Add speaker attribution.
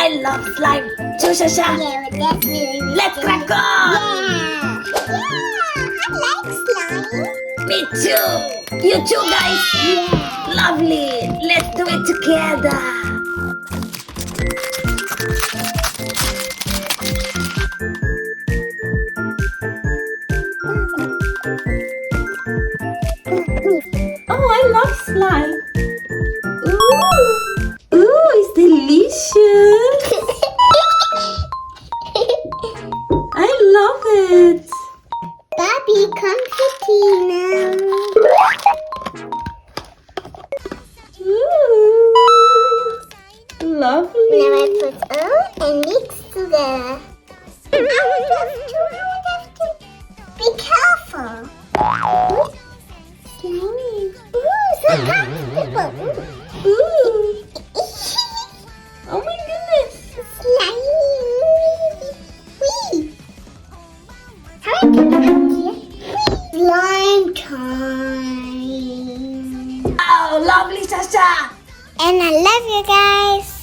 Speaker 1: I love slime. Too, Sasha.
Speaker 2: Yeah, that's really
Speaker 1: Let's crack on.
Speaker 2: I like slime.
Speaker 1: Me too. You too, guys.
Speaker 2: Yeah.
Speaker 1: Lovely. Let's do it together. Oh, I love slime. Ooh, it's delicious. I love it.
Speaker 2: Bobby, come to Tina.
Speaker 1: Ooh, lovely.
Speaker 2: Now I put all and mix together. I would have to. Be careful. Slimy. Ooh, so comfortable.
Speaker 1: Ooh. Oh my goodness.
Speaker 2: Slimy. Wee. How I put it up here? Slime time.
Speaker 1: Oh, lovely, Sasha.
Speaker 2: And I love you guys.